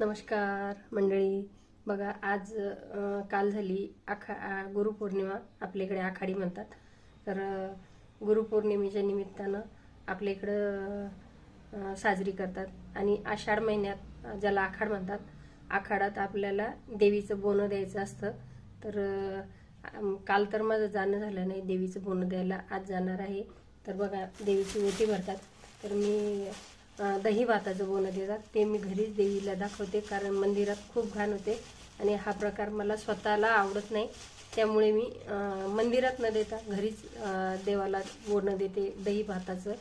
नमस्कार मंडळी. बघा आज काल झाली गुरुपौर्णिमा. आपल्याकडे आखाडी म्हणतात. तर गुरुपौर्णिमेच्या निमित्तानं आपल्या इकडं साजरी करतात आणि आषाढ महिन्यात ज्याला आखाड म्हणतात, आखाडात आपल्याला देवीचं बोनं द्यायचं असतं. तर काल तर माझं जाणं झालं नाही देवीचं बोनं द्यायला, आज जाणार आहे. तर बघा देवीची ओटी भरतात. तर मी दही भाताचं बोनं देतात ते मी घरीच देवीला दाखवते, कारण मंदिरात खूप घाण होते आणि हा प्रकार मला स्वतःला आवडत नाही. त्यामुळे मी मंदिरात न देता घरीच देवाला बोनं देते दही भाताचं.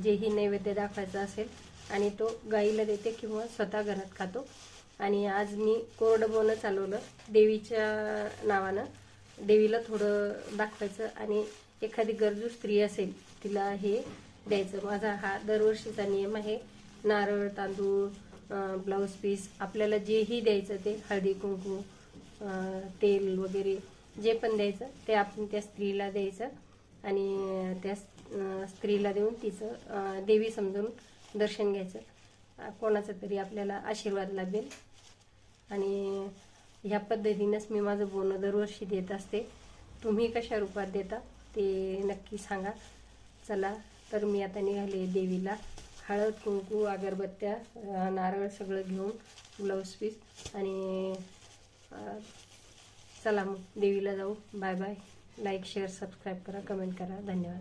जेही नैवेद्य दाखवायचं असेल आणि तो गाईला देते किंवा स्वतः घरात खातो. आणि आज मी कोरडं बोनं चालवलं देवीच्या नावानं. देवीला थोडं दाखवायचं आणि एखादी गरजू स्त्री असेल तिला हे द्यायचं. माझा हा दरवर्षीचा नियम आहे. नारळ, तांदूळ, ब्लाऊज पीस, आपल्याला जेही द्यायचं ते हळदी कुंकू, तेल वगैरे जे पण द्यायचं ते आपण त्या स्त्रीला द्यायचं आणि त्या स्त्रीला देऊन तिचं देवी समजून दर्शन घ्यायचं. कोणाचा तरी आपल्याला आशीर्वाद लाभेल. आणि ह्या पद्धतीनेच मी माझं बोनं दरवर्षी देत असते. तुम्ही कशा रूपात देता ते नक्की सांगा. चला, तर मी आता निघाले देवीला. हळद कुंकू, अगरबत्त्या, नारळ सगळं घेऊन, ब्लाऊज पीस आणि चला मग देवीला जाऊ. Bye bye. Like, share, subscribe करा, कमेंट करा. धन्यवाद.